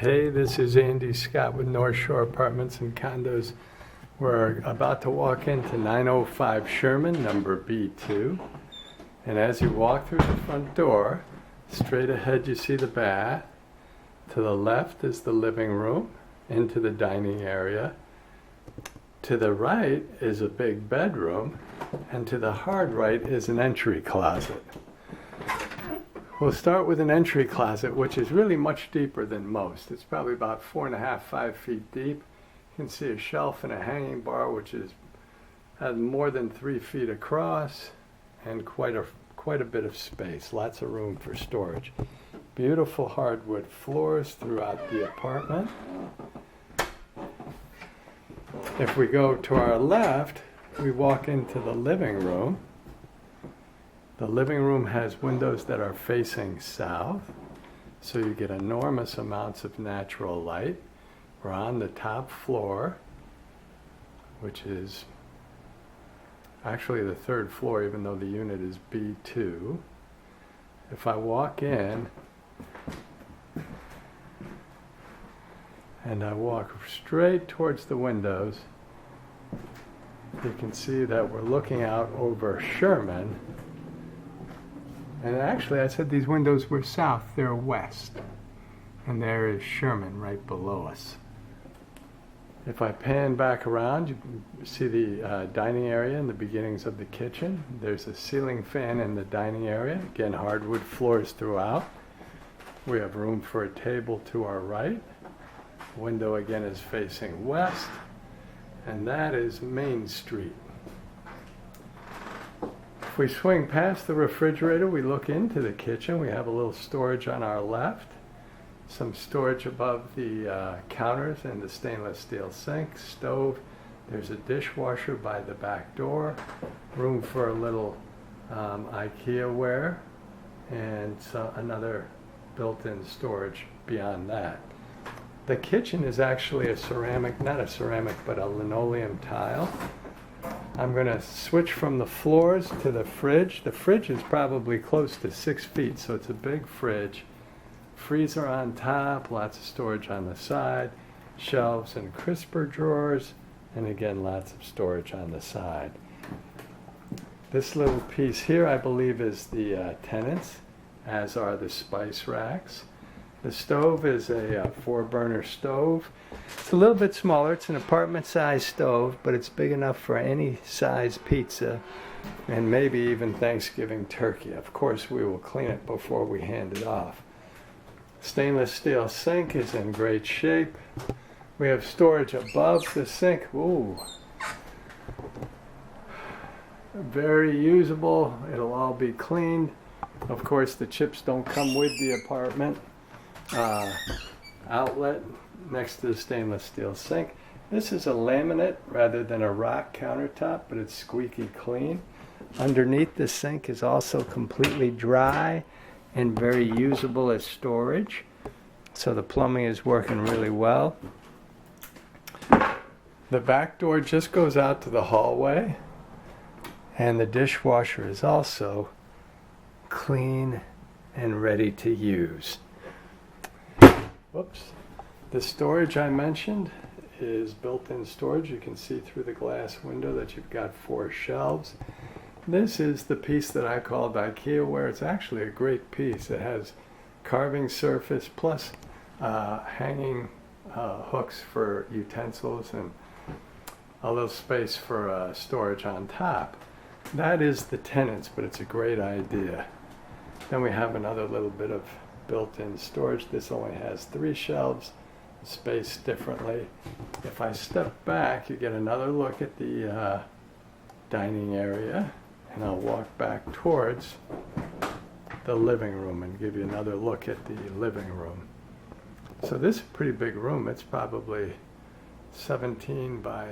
Hey, this is Andy Scott with North Shore Apartments and Condos. We're about to walk into 905 Sherman, number B2. And as you walk through the front door, straight ahead you see the bath. To the left is the living room into the dining area. To the right is a big bedroom, and to the hard right is an entry closet. We'll start with an entry closet, which is really much deeper than most. It's probably about 4.5, 5 feet deep. You can see a shelf and a hanging bar, which has more than 3 feet across, and quite a bit of space. Lots of room for storage. Beautiful hardwood floors throughout the apartment. If we go to our left, we walk into the living room. The living room has windows that are facing south, so you get enormous amounts of natural light. We're on the top floor, which is actually the third floor, even though the unit is B2. If I walk in, and I walk straight towards the windows, you can see that we're looking out over Sherman. And actually, I said these windows were south, they're west. And there is Sherman right below us. If I pan back around, you can see the dining area and the beginnings of the kitchen. There's a ceiling fan in the dining area. Again, hardwood floors throughout. We have room for a table to our right. Window again is facing west. And that is Main Street. If we swing past the refrigerator, we look into the kitchen. We have a little storage on our left, some storage above the counters and the stainless steel sink, stove. There's a dishwasher by the back door, room for a little IKEA ware, and another built-in storage beyond that. The kitchen is actually a ceramic, not a ceramic, but a linoleum tile. I'm going to switch from the floors to the fridge. The fridge is probably close to 6 feet, so it's a big fridge. Freezer on top, lots of storage on the side, shelves and crisper drawers, and again, lots of storage on the side. This little piece here, I believe, is the tenants, as are the spice racks. The stove is a 4-burner stove. It's a little bit smaller. It's an apartment-sized stove, but it's big enough for any size pizza and maybe even Thanksgiving turkey. Of course, we will clean it before we hand it off. Stainless steel sink is in great shape. We have storage above the sink. Ooh. Very usable. It'll all be cleaned. Of course, the chips don't come with the apartment. Outlet next to the stainless steel sink. This is a laminate rather than a rock countertop, but it's squeaky clean. Underneath the sink is also completely dry and very usable as storage. So the plumbing is working really well. The back door just goes out to the hallway, and the dishwasher is also clean and ready to use. Whoops. The storage I mentioned is built-in storage. You can see through the glass window that you've got 4 shelves. This is the piece that I called IKEA ware. It's actually a great piece. It has carving surface plus hanging hooks for utensils and a little space for storage on top. That is the tenants, but it's a great idea. Then we have another little bit of built-in storage. This only has 3 shelves, spaced differently. If I step back, you get another look at the dining area, and I'll walk back towards the living room and give you another look at the living room. So this is a pretty big room. It's probably 17 by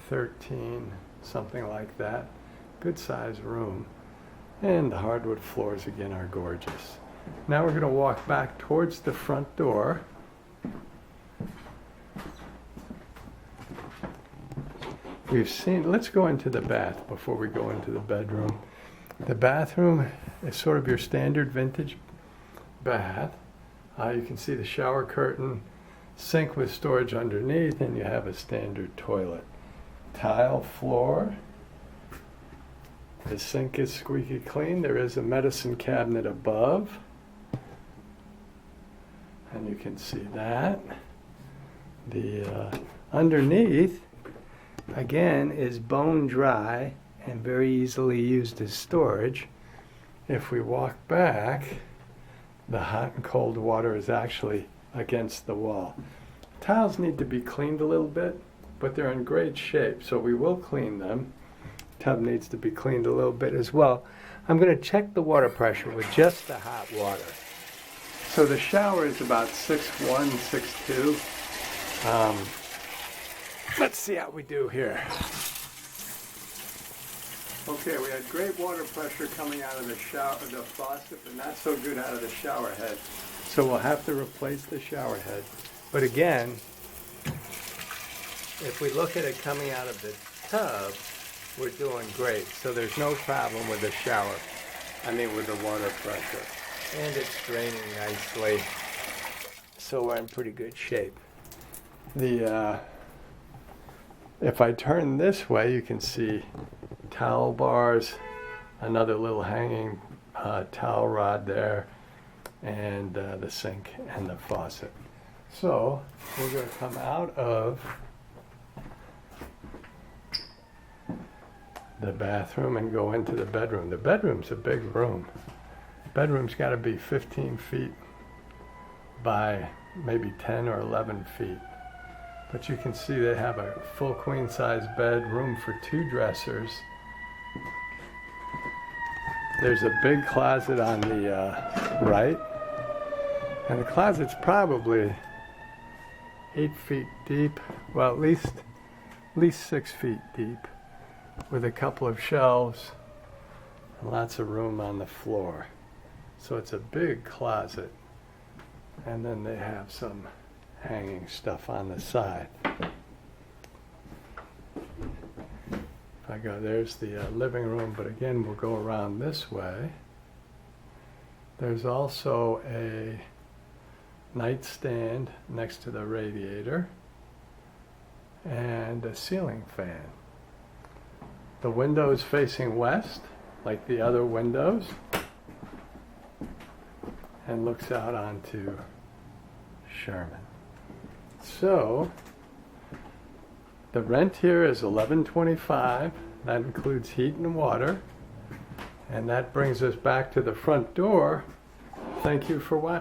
13, something like that. Good size room. And the hardwood floors again are gorgeous. Now we're going to walk back towards the front door. Let's go into the bath before we go into the bedroom. The bathroom is sort of your standard vintage bath. You can see the shower curtain, sink with storage underneath, and you have a standard toilet. Tile floor. The sink is squeaky clean. There is a medicine cabinet above, and you can see that. The underneath, again, is bone dry and very easily used as storage. If we walk back, the hot and cold water is actually against the wall. Tiles need to be cleaned a little bit, but they're in great shape, so we will clean them. Tub needs to be cleaned a little bit as well. I'm going to check the water pressure with just the hot water. So the shower is about 6'1", 6'2". Let's see how we do here. Okay, we had great water pressure coming out of the shower, the faucet, but not so good out of the shower head. So we'll have to replace the shower head. But again, if we look at it coming out of the tub, we're doing great. So there's no problem with the shower. With the water pressure. And it's draining nicely. So we're in pretty good shape. If I turn this way, you can see towel bars, another little hanging towel rod there, and the sink and the faucet. So we're going to come out of the bathroom and go into the bedroom. The bedroom's a big room. Bedroom's got to be 15 feet by maybe 10 or 11 feet. But you can see they have a full queen size bed, room for 2 dressers. There's a big closet on the right. And the closet's probably 8 feet deep, well, at least 6 feet deep, with a couple of shelves and lots of room on the floor. So it's a big closet. And then they have some hanging stuff on the side. If I go, there's the living room, but again, we'll go around this way. There's also a nightstand next to the radiator and a ceiling fan. The window is facing west, like the other windows, and looks out onto Sherman. So the rent here is $11.25. That includes heat and water, and that brings us back to the front door. Thank you for watching.